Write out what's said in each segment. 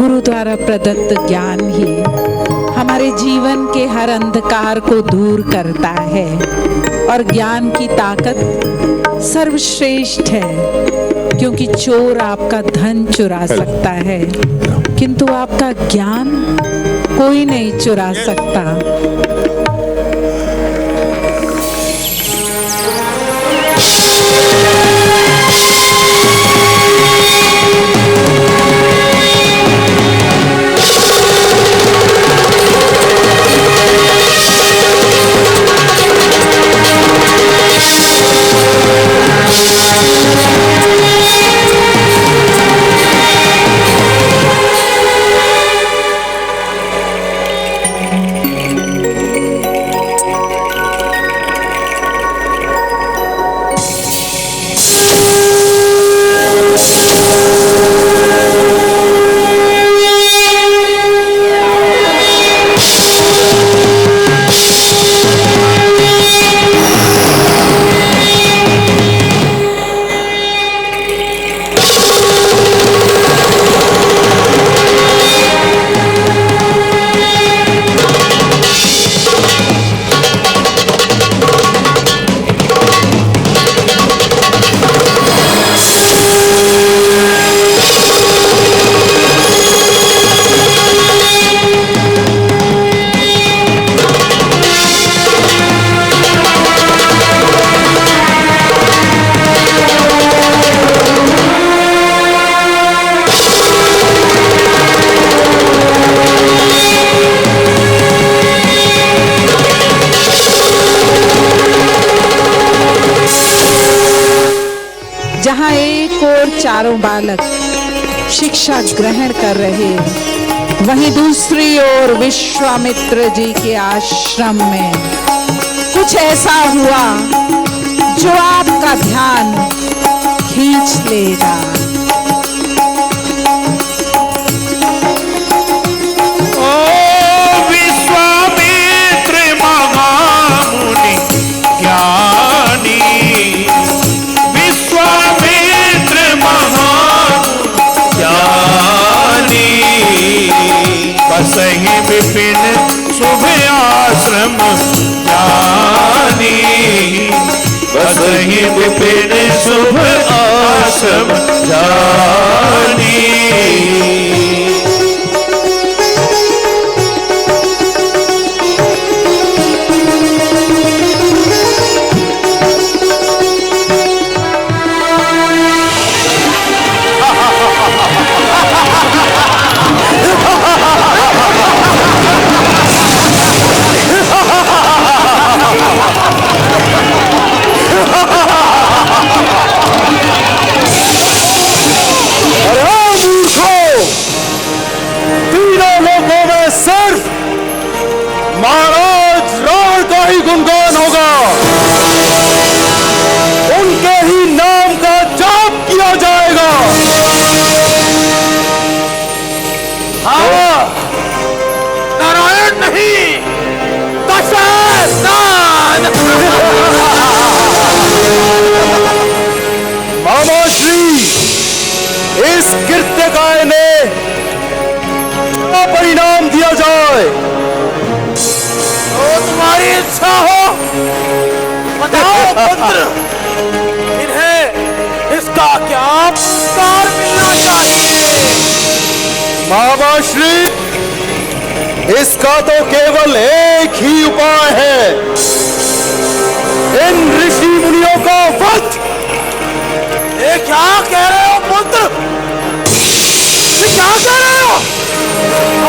गुरु द्वारा प्रदत्त ज्ञान ही हमारे जीवन के हर अंधकार को दूर करता है और ज्ञान की ताकत सर्वश्रेष्ठ है, क्योंकि चोर आपका धन चुरा सकता है किंतु आपका ज्ञान कोई नहीं चुरा सकता। जहाँ एक और चारों बालक शिक्षा ग्रहण कर रहे हैं, वहीं दूसरी ओर विश्वामित्र जी के आश्रम में कुछ ऐसा हुआ जो आपका ध्यान खींच लेगा। सही विपिन शुभ आश्रम जानी, बसहि विपिन शुभ आश्रम जानी। महाराज रावण का ही गुणगान होगा, उनके ही नाम का जाप किया जाएगा। हाँ, नारायण नहीं, दशरथ। मामा श्री, इस कृत्यकाय ने क्या परिणाम दिया जाए? तो तुम्हारी इच्छा हो बताओ पुत्र, इन्हें इसका क्या उपकार मिलना चाहिए? बाबा श्री, इसका तो केवल एक ही उपाय है, इन ऋषि मुनियों का वध। ये क्या कह रहे हो पुत्र? ये क्या कह रहे हो?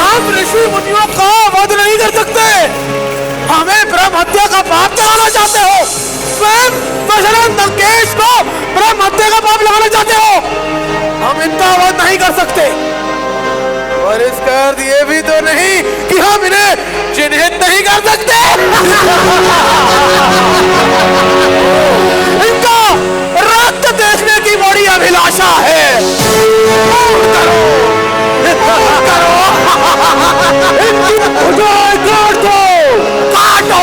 आप ऋषि मुनियों का वध नहीं कर सकते, हमें ब्रह्म हत्या का पाप लगाना चाहते हो। स्वयं दशरथ लंकेश को ब्रह्म हत्या का पाप लगाना चाहते हो। हम इनका वध नहीं कर सकते, और इसका अर्थ ये भी तो नहीं कि हम इन्हें चिन्हित नहीं कर सकते। इनका रक्त देखने की बड़ी अभिलाषा है। करो, करो, इनकी भुजाएं काट दो, काटो।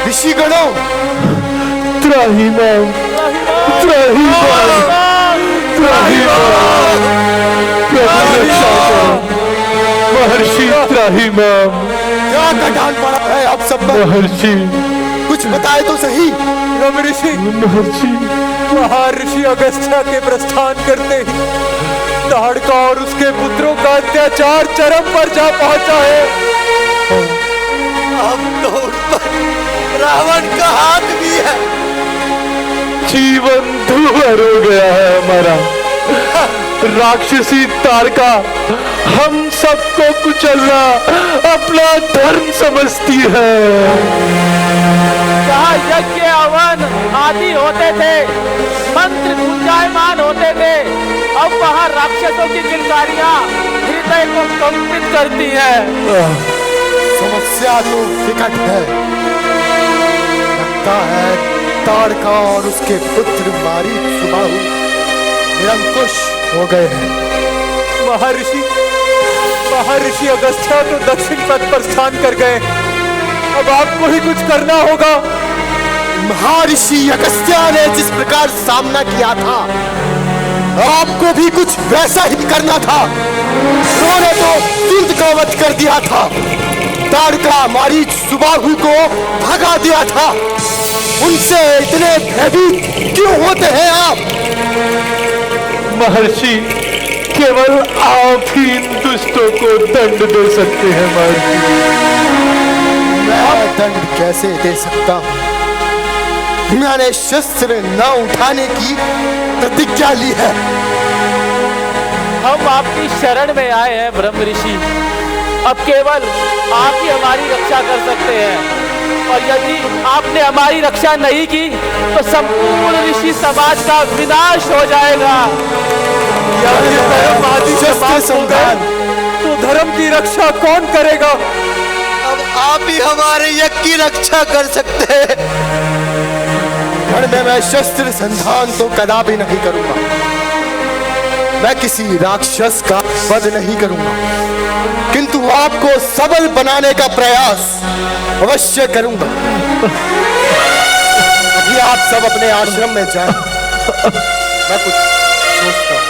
ऋषिगणों, त्राहिमाम, त्राहिमाम, त्राहिमाम, प्रभु रक्षा करो। महर्षि त्राहिमाम, क्या कटान पड़ा है आप सब पर? महर्षि, कुछ बताए तो सही। ऋषि, महर्षि, महर्षि अगस्त्य के प्रस्थान करते ही ताड़का और उसके पुत्रों का अत्याचार चरम पर जा पहुंचा है। अब तो उन पर रावण का हाथ भी है। जीवन धूवर हो गया है हमारा। राक्षसी ताड़का हम सबको कुचलना अपना धर्म समझती है। जहाँ यज्ञ हवन आदि होते थे, मंत्र गुंजायमान होते थे, अब वहाँ राक्षसों की किलकारियाँ हृदय को कंपित करती है। समस्या तो विकट है। लगता है ताड़का और उसके पुत्र मारीचबाहु निरंकुश हो गए हैं। महर्षि अगस्त्य तो दक्षिण पथ पर स्थान कर गए। अब आपको ही कुछ करना होगा। महर्षि अगस्त्य ने जिस प्रकार सामना किया था, आपको भी कुछ वैसा ही करना था। उन्होंने तो सिंध का वध कर दिया था, ताड़का मारीचबाहु को भगा दिया था। उनसे इतने भयभीत क्यों होते हैं आप? महर्षि, केवल आप ही इन दुष्टों को दंड दे सकते हैं। महर्षि, मैं दंड कैसे दे सकता हूँ? मैंने शस्त्र न उठाने की प्रतिज्ञा ली है। हम आपकी शरण में आए हैं ब्रह्म ऋषि। अब केवल आप ही हमारी रक्षा कर सकते हैं, और यदि आपने हमारी रक्षा नहीं की तो संपूर्ण ऋषि समाज का विनाश हो जाएगा। यदि धर्मवादी समाज हो गए तो धर्म की रक्षा कौन करेगा? अब आप ही हमारे यज्ञ की रक्षा कर सकते हैं। रण में मैं शस्त्र संधान तो कदापि नहीं करूंगा। मैं किसी राक्षस का वध नहीं करूंगा, किंतु आपको सबल बनाने का प्रयास अवश्य करूंगा। अभी आप सब अपने आश्रम में जाएं। मैं कुछ सोचता हूं।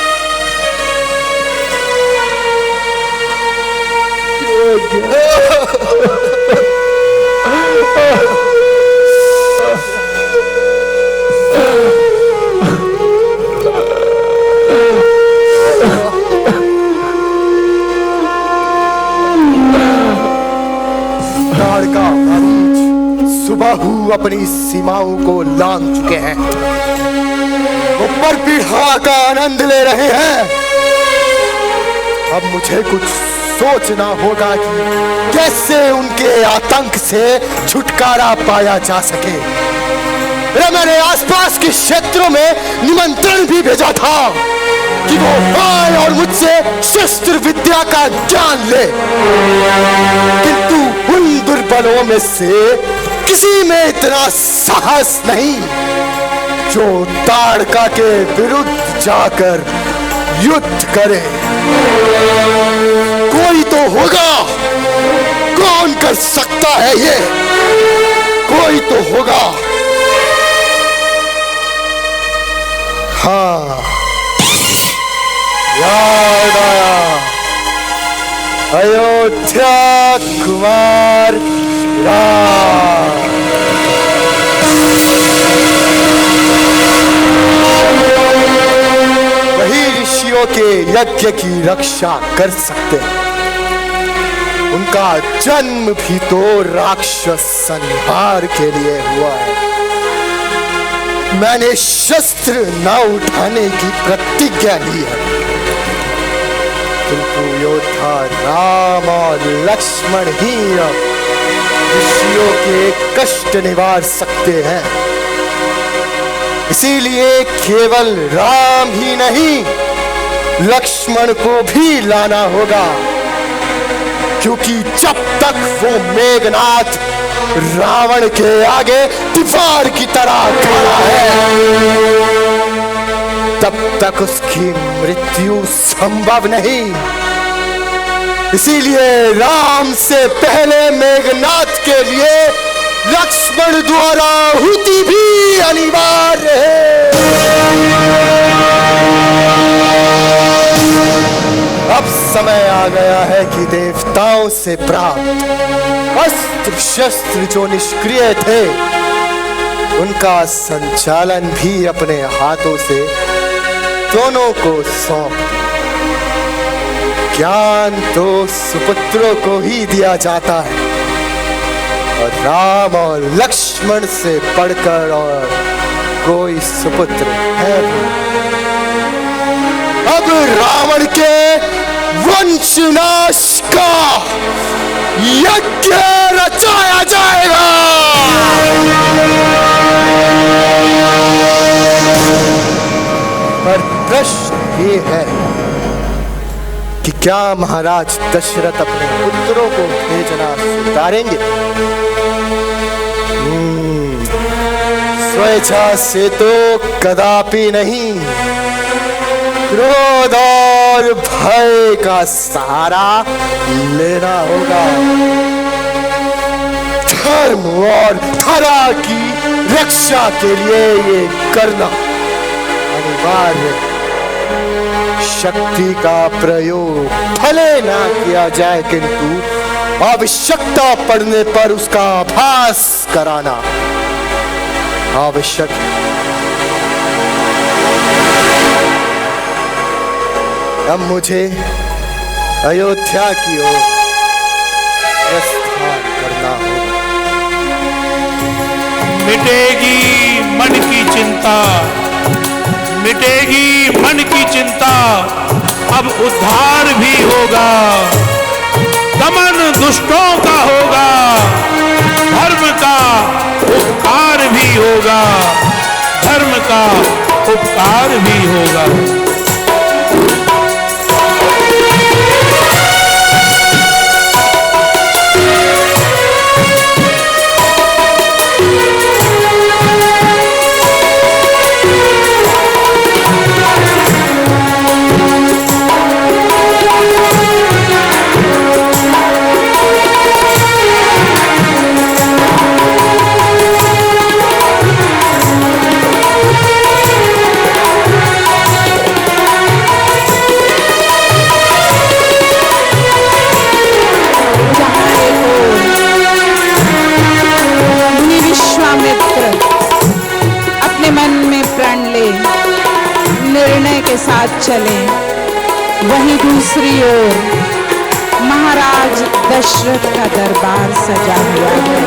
ताड़का मारीचबाहु अपनी सीमाओं को लांघ चुके हैं। वो परपीड़ा का आनंद ले रहे हैं। अब मुझे कुछ सोचना होगा कि कैसे उनके आतंक से छुटकारा पाया जा सके। मैंने आसपास के क्षेत्रों में निमंत्रण भी भेजा था कि वो आए और मुझसे शस्त्र विद्या का ज्ञान ले, किंतु उन दुर्बलों में से किसी में इतना साहस नहीं जो ताड़का के विरुद्ध जाकर युद्ध करे। कोई तो होगा। कौन कर सकता है ये? कोई तो होगा। हाँ, याद आया। अयोध्या कुमार राम। वही ऋषियों के यज्ञ की रक्षा कर सकते हैं। उनका जन्म भी तो राक्षस संहार के लिए हुआ है। मैंने शस्त्र न उठाने की प्रतिज्ञा ली है, किंतु योद्धा राम और लक्ष्मण ही अब ऋषियों के कष्ट निवार सकते हैं। इसीलिए केवल राम ही नहीं, लक्ष्मण को भी लाना होगा। क्योंकि जब तक वो मेघनाथ रावण के आगे दीवार की तरह खड़ा है, तब तक उसकी मृत्यु संभव नहीं। इसीलिए राम से पहले मेघनाथ के लिए लक्ष्मण द्वारा आहुति भी अनिवार्य है। अब समय आ गया है कि देवताओं से प्राप्त अस्त्र शस्त्र जो निष्क्रिय थे, उनका संचालन भी अपने हाथों से दोनों को सौंप। ज्ञान तो सुपुत्रों को ही दिया जाता है, और राम और लक्ष्मण से पढ़कर और कोई सुपुत्र है भी। अब रावण के वंशनाश का यज्ञ रचाया जाएगा। पर प्रश्न ये है कि क्या महाराज दशरथ अपने पुत्रों को भेजना स्वीकारेंगे? स्वेच्छा से तो कदापि नहीं। क्रोध और भय का सहारा लेना होगा। धर्म और धरा की रक्षा के लिए ये करना अनिवार्य। शक्ति का प्रयोग भले ना किया जाए, किंतु आवश्यकता पड़ने पर उसका आभास कराना आवश्यक है। अब मुझे अयोध्या की ओर प्रस्थान करना होगा। मिटेगी मन की चिंता, मिटेगी मन की चिंता, अब उद्धार भी होगा। दमन दुष्टों का होगा, धर्म का उपकार भी होगा, धर्म का उपकार भी होगा। के साथ चले, वहीं दूसरी ओर महाराज दशरथ का दरबार सजा हुआ है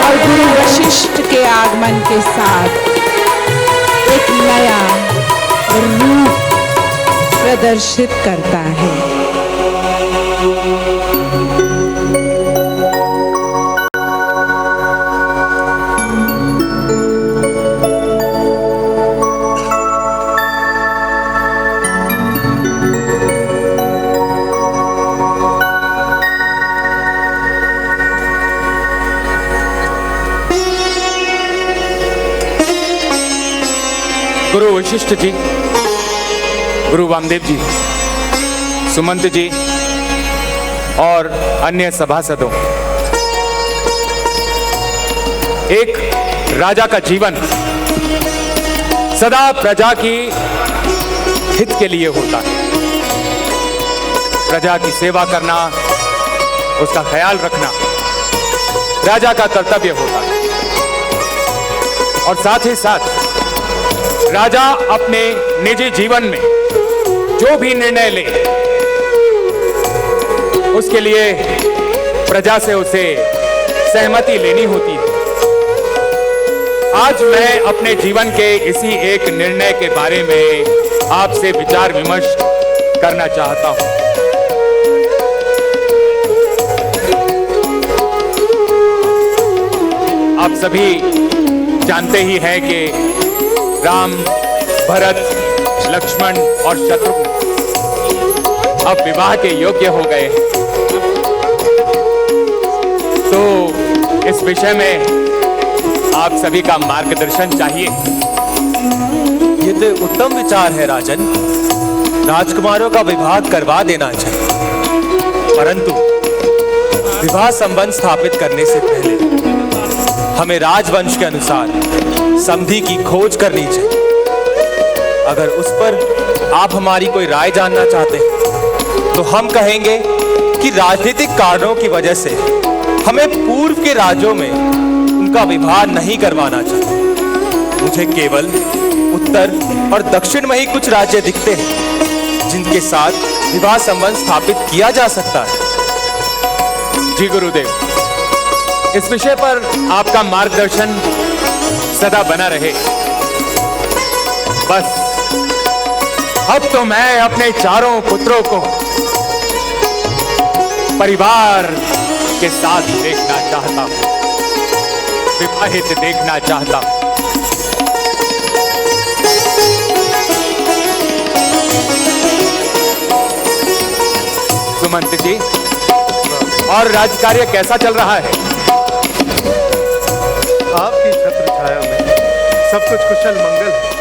और गुरु वशिष्ठ के आगमन के साथ एक नया रूप प्रदर्शित करता है। गुरु वशिष्ठ जी, गुरु वामदेव जी, सुमंत जी और अन्य सभासदों, एक राजा का जीवन सदा प्रजा की हित के लिए होता है। प्रजा की सेवा करना, उसका ख्याल रखना राजा का कर्तव्य होता है। और साथ ही साथ राजा अपने निजी जीवन में जो भी निर्णय ले, उसके लिए प्रजा से उसे सहमति लेनी होती है। आज मैं अपने जीवन के इसी एक निर्णय के बारे में आपसे विचार विमर्श करना चाहता हूं। आप सभी जानते ही हैं कि राम, भरत, लक्ष्मण और शत्रुघ्न अब विवाह के योग्य हो गए हैं। तो इस विषय में आप सभी का मार्गदर्शन चाहिए। ये तो उत्तम विचार है राजन। राजकुमारों का विवाह करवा देना चाहिए, परंतु विवाह संबंध स्थापित करने से पहले हमें राजवंश के अनुसार संधि की खोज करनी चाहिए। अगर उस पर आप हमारी कोई राय जानना चाहते हैं तो हम कहेंगे कि राजनीतिक कारणों की वजह से हमें पूर्व के राज्यों में उनका विवाह नहीं करवाना चाहिए। मुझे केवल उत्तर और दक्षिण में ही कुछ राज्य दिखते हैं जिनके साथ विवाह संबंध स्थापित किया जा सकता है। जी गुरुदेव, इस विषय पर आपका मार्गदर्शन सदा बना रहे। बस अब तो मैं अपने चारों पुत्रों को परिवार के साथ देखना चाहता हूं, विवाहित देखना चाहता हूं। सुमंत जी, और राजकार्य कैसा चल रहा है? आपकी छत्र छाया में सब कुछ कुशल मंगल है।